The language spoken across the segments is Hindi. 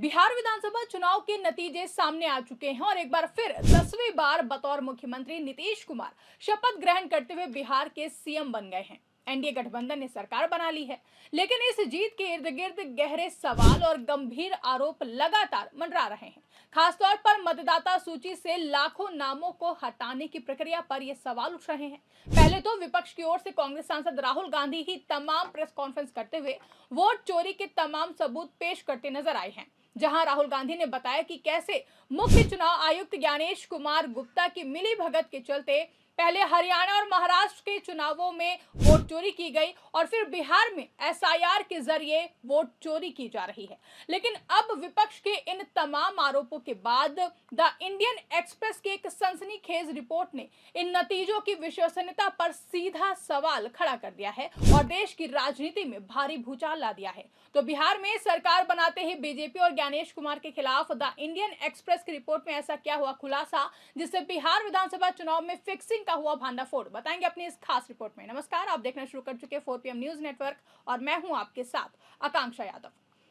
बिहार विधानसभा चुनाव के नतीजे सामने आ चुके हैं और एक बार फिर 10वीं बार बतौर मुख्यमंत्री नीतीश कुमार शपथ ग्रहण करते हुए बिहार के सीएम बन गए हैं। एनडीए गठबंधन ने सरकार बना ली है, लेकिन इस जीत के इर्द गिर्द गहरे सवाल और गंभीर आरोप लगातार मंडरा रहे हैं। खासतौर पर मतदाता सूची से लाखों नामों को हटाने की प्रक्रिया पर ये सवाल उठ रहे हैं। पहले तो विपक्ष की ओर से कांग्रेस सांसद राहुल गांधी ही तमाम प्रेस कॉन्फ्रेंस करते हुए वोट चोरी के तमाम सबूत पेश करते नजर आए हैं, जहां राहुल गांधी ने बताया कि कैसे मुख्य चुनाव आयुक्त ज्ञानेश कुमार गुप्ता की मिलीभगत के चलते पहले हरियाणा और महाराष्ट्र के चुनावों में वोट चोरी की गई और फिर बिहार में एसआईआर के जरिए वोट चोरी की जा रही है। लेकिन अब विपक्ष के इन तमाम आरोपों के बाद द इंडियन एक्सप्रेस की एक सनसनीखेज रिपोर्ट ने इन नतीजों की विश्वसनीयता पर सीधा सवाल खड़ा कर दिया है और देश की राजनीति में भारी भूचाल ला दिया है। तो बिहार में सरकार बनाते ही बीजेपी और ज्ञानेश कुमार के खिलाफ द इंडियन एक्सप्रेस की रिपोर्ट में ऐसा क्या हुआ खुलासा, जिससे बिहार विधानसभा चुनाव में फिक्सिंग का हुआ भांडाफोड़, बताएंगे अपनी इस खास रिपोर्ट में। नमस्कार, आप देखना शुरू कर चुके 4 PM न्यूज नेटवर्क और मैं हूं आपके साथ आकांक्षा यादव।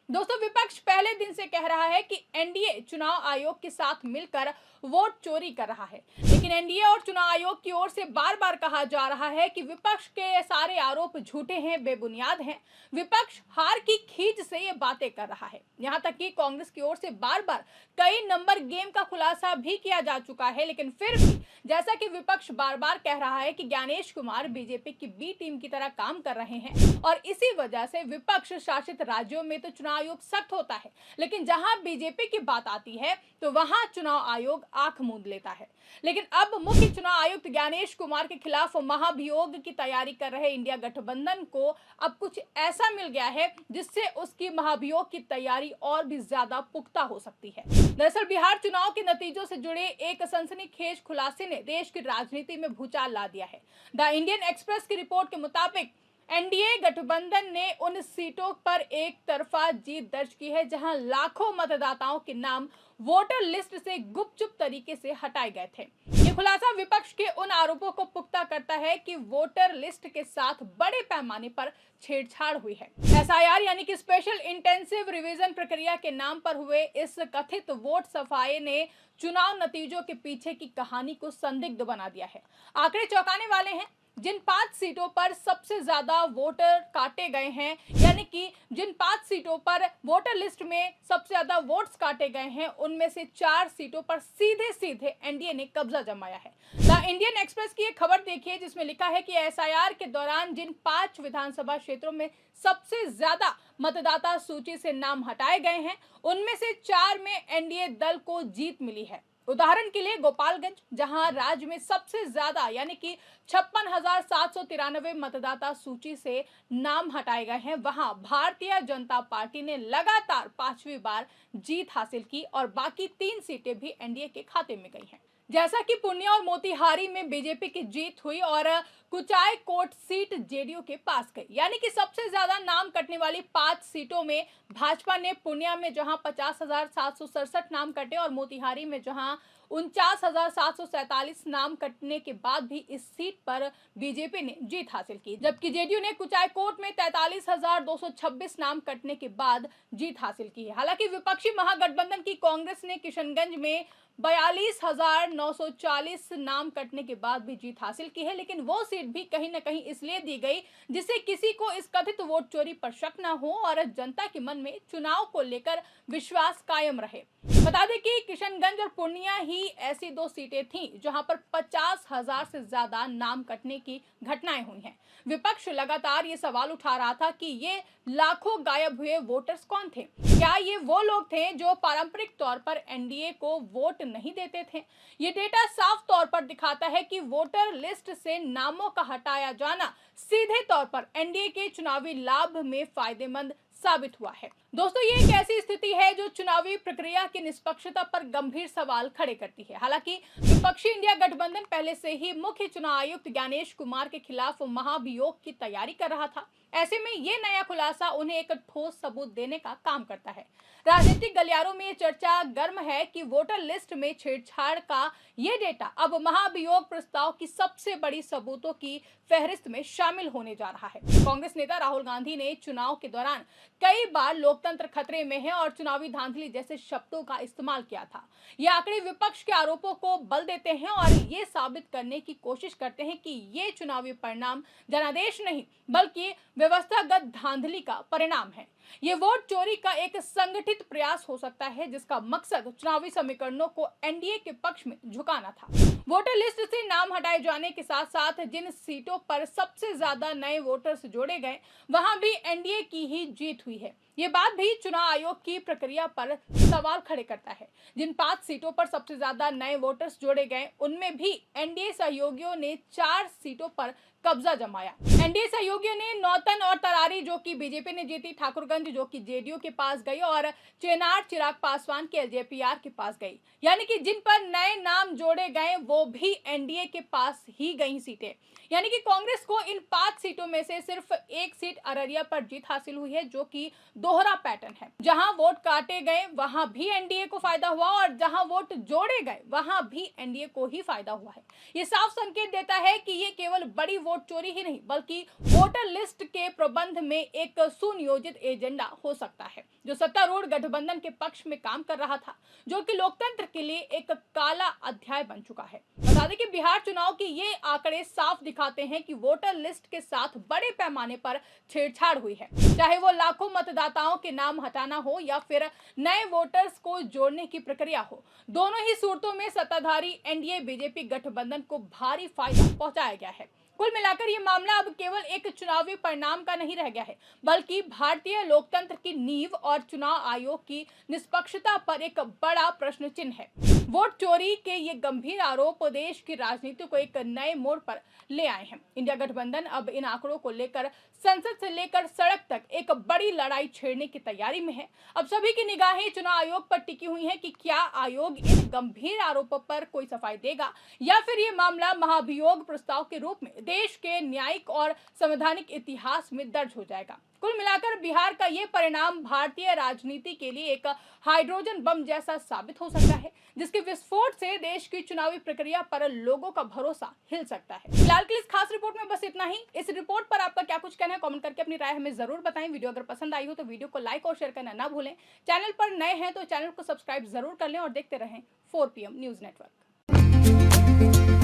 दोस्तों, विपक्ष पहले दिन से कह रहा है कि एनडीए चुनाव आयोग के साथ मिलकर वोट चोरी कर रहा है, लेकिन एनडीए और चुनाव आयोग की ओर से बार बार कहा जा रहा है कि विपक्ष के सारे आरोप झूठे हैं, बेबुनियाद हैं। विपक्ष हार की खींच से ये बातें कर रहा है। यहां तक कि कांग्रेस की ओर से बार बार कई नंबर गेम का खुलासा भी किया जा चुका है, लेकिन फिर भी जैसा कि विपक्ष बार बार कह रहा है कि ज्ञानेश कुमार बीजेपी की बी टीम की तरह काम कर रहे हैं और इसी वजह से विपक्ष शासित राज्यों में तो चुनाव आयोग सख्त होता है, लेकिन जहां बीजेपी की बात आती है तो वहां चुनाव आयोग आंख मूंद लेता है। लेकिन अब मुख्य चुनाव आयुक्त ज्ञानेश कुमार के खिलाफ महाभियोग की तैयारी कर रहे इंडिया गठबंधन को अब कुछ ऐसा मिल गया है जिससे उसकी महाभियोग की तैयारी और भी ज्यादा पुख्ता हो सकती है। दरअसल बिहार चुनाव के नतीजों से जुड़े एक सनसनीखेज खुलासे ने देश की राजनीति में भूचाल ला दिया है। द इंडियन एक्सप्रेस की रिपोर्ट के मुताबिक एनडीए गठबंधन ने उन सीटों पर एक तरफा जीत दर्ज की है जहां लाखों मतदाताओं के नाम वोटर लिस्ट से गुपचुप तरीके से हटाए गए थे। ये खुलासा विपक्ष के उन आरोपों को पुख्ता करता है कि वोटर लिस्ट के साथ बड़े पैमाने पर छेड़छाड़ हुई है। एसआईआर यानी कि स्पेशल इंटेंसिव रिवीजन प्रक्रिया के नाम पर हुए इस कथित वोट सफाये ने चुनाव नतीजों के पीछे की कहानी को संदिग्ध बना दिया है। आंकड़े चौंकाने वाले हैं। जिन 5 सीटों पर सबसे ज्यादा वोटर काटे गए हैं, यानी कि जिन 5 सीटों पर वोटर लिस्ट में सबसे ज्यादा वोट्स काटे गए हैं, उनमें से 4 सीटों पर सीधे सीधे एनडीए ने कब्जा जमाया है। द इंडियन एक्सप्रेस की एक खबर देखिए जिसमें लिखा है कि एसआईआर के दौरान जिन 5 विधानसभा क्षेत्रों में सबसे ज्यादा मतदाता सूची से नाम हटाए गए हैं, उनमें से 4 में एनडीए दल को जीत मिली है। उदाहरण के लिए गोपालगंज, जहां राज्य में सबसे ज्यादा यानी कि 56,793 मतदाता सूची से नाम हटाए गए हैं, वहां भारतीय जनता पार्टी ने लगातार 5वीं बार जीत हासिल की और बाकी 3 सीटें भी एनडीए के खाते में गई हैं। जैसा कि पूर्णिया और मोतिहारी में बीजेपी की जीत हुई और कुचायकोट सीट जेडीयू के पास गई, यानी कि सबसे ज्यादा नाम कटने वाली 5 सीटों में भाजपा ने पूर्णिया में जहां 50,767 नाम कटे और मोतिहारी में जहां 49,747 नाम कटने के बाद भी इस सीट पर बीजेपी ने जीत हासिल की, जबकि जेडीयू ने कुचायकोट में 43,226 नाम कटने के बाद जीत हासिल की है। हालांकि विपक्षी महागठबंधन की कांग्रेस ने किशनगंज में 42,940 नाम कटने के बाद भी जीत हासिल की है, लेकिन वो सीट भी कहीं न कहीं इसलिए दी गई जिससे किसी को इस कथित वोट चोरी पर शक न हो और जनता के मन में चुनाव को लेकर विश्वास कायम रहे। बता दें कि किशनगंज और पूर्णिया ही ऐसी 2 सीटें थीं जहां पर 50,000 से ज्यादा नाम कटने की घटनाएं हुई हैं। विपक्ष लगातार ये सवाल उठा रहा था कि ये लाखों गायब हुए वोटर्स कौन थे? क्या ये वो लोग थे जो पारंपरिक तौर पर एनडीए को वोट नहीं देते थे? ये डेटा साफ तौर पर दिखाता है कि वोटर लिस्ट से नामों का हटाया जाना सीधे तौर पर एनडीए के चुनावी लाभ में फायदेमंद साबित हुआ है। दोस्तों, ये एक ऐसी स्थिति है जो चुनावी प्रक्रिया की निष्पक्षता पर गंभीर सवाल खड़े करती है। हालांकि विपक्षी इंडिया गठबंधन पहले से ही मुख्य चुनाव आयुक्त ज्ञानेश कुमार के खिलाफ महाभियोग की तैयारी कर रहा था। ऐसे में ये नया खुलासा उन्हें एक ठोस सबूत देने का काम करता है। राजनीतिक गलियारों में ये चर्चा गर्म है कि वोटर लिस्ट में छेड़छाड़ का ये डेटा अब महाभियोग प्रस्ताव की सबसे बड़ी सबूतों की फहरिस्त में शामिल होने जा रहा है। कांग्रेस नेता राहुल गांधी ने चुनाव के दौरान कई बार लोक लोकतंत्र खतरे में है और चुनावी धांधली जैसे शब्दों का इस्तेमाल किया था। ये आंकड़े विपक्ष के आरोपों को बल देते हैं और ये साबित करने की कोशिश करते हैं कि ये चुनावी परिणाम जनादेश नहीं बल्कि व्यवस्थागत धांधली का परिणाम है। ये वोट चोरी का एक संगठित प्रयास हो सकता है जिसका मकसद चुनावी समीकरणों को एनडीए के पक्ष में झुकाना था। वोटर लिस्ट से नाम हटाए जाने के साथ साथ जिन सीटों पर सबसे ज्यादा नए वोटर्स जोड़े गए वहां भी एनडीए की ही जीत हुई है। ये बात भी चुनाव आयोग की प्रक्रिया पर सवाल खड़े करता है। जिन 5 सीटों पर सबसे ज्यादा नए वोटर्स जोड़े गए उनमें भी एनडीए सहयोगियों ने 4 सीटों पर कब्जा जमाया। एनडीए सहयोगियों ने नौतन और तरारी जो कि बीजेपी ने जीती, ठाकुरगंज जो कि जेडीयू के पास गई और चेनार चिराग पासवान के एलजेपीआर के पास गई। यानी कि जिन पर नए नाम जोड़े गए वो भी एनडीए के पास ही गई सीटें। यानी कि कांग्रेस को इन 5 सीटों में से सिर्फ 1 सीट अररिया पर जीत हासिल हुई है जो कि दोहरा पैटर्न है। जहां वोट काटे गए वहां भी एनडीए को फायदा हुआ और जहां वोट जोड़े गए वहां भी एनडीए को ही फायदा हुआ है। ये साफ संकेत देता है कि ये केवल बड़ी वोट चोरी ही नहीं बल्कि वोटर लिस्ट के प्रबंध में एक सुनियोजित एजेंडा हो सकता है जो सत्तारूढ़ गठबंधन के पक्ष में काम कर रहा था, जो कि लोकतंत्र के लिए एक काला अध्याय बन चुका है। बता दें कि बिहार चुनाव के ये आंकड़े साफ दिखाते हैं कि वोटर लिस्ट के साथ बड़े पैमाने पर छेड़छाड़ हुई है, चाहे वो लाखों मतदाताओं के नाम हटाना हो या फिर नए वोटर्स को जोड़ने की प्रक्रिया हो। दोनों ही सूरतों में सत्ताधारी एनडीए बीजेपी गठबंधन को भारी फायदा पहुंचाया गया है। कुल मिलाकर ये मामला अब केवल एक चुनावी परिणाम का नहीं रह गया है बल्कि भारतीय लोकतंत्र की नींव और चुनाव आयोग की निष्पक्षता पर एक बड़ा प्रश्न चिन्ह है। वोट चोरी के ये गंभीर आरोप देश की राजनीति को एक नए मोड़ पर ले आए हैं। इंडिया गठबंधन अब इन आंकड़ों को लेकर संसद से लेकर सड़क तक एक बड़ी लड़ाई छेड़ने की तैयारी में है। अब सभी की निगाहें चुनाव आयोग पर टिकी हुई हैं कि क्या आयोग इन गंभीर आरोपों पर कोई सफाई देगा या फिर ये मामला महाभियोग प्रस्ताव के रूप में देश के न्यायिक और संवैधानिक इतिहास में दर्ज हो जाएगा। कुल मिलाकर बिहार का ये परिणाम भारतीय राजनीति के लिए एक हाइड्रोजन बम जैसा साबित हो सकता है जिसके विस्फोट से देश की चुनावी प्रक्रिया पर लोगों का भरोसा हिल सकता है। फिलहाल के इस खास रिपोर्ट में बस इतना ही। इस रिपोर्ट पर आपका क्या कुछ कहना है कमेंट करके अपनी राय हमें जरूर बताएं। वीडियो अगर पसंद आई हो तो वीडियो को लाइक और शेयर करना ना भूलें। चैनल पर नए हैं तो चैनल को सब्सक्राइब जरूर कर लें और देखते रहें 4 PM न्यूज नेटवर्क।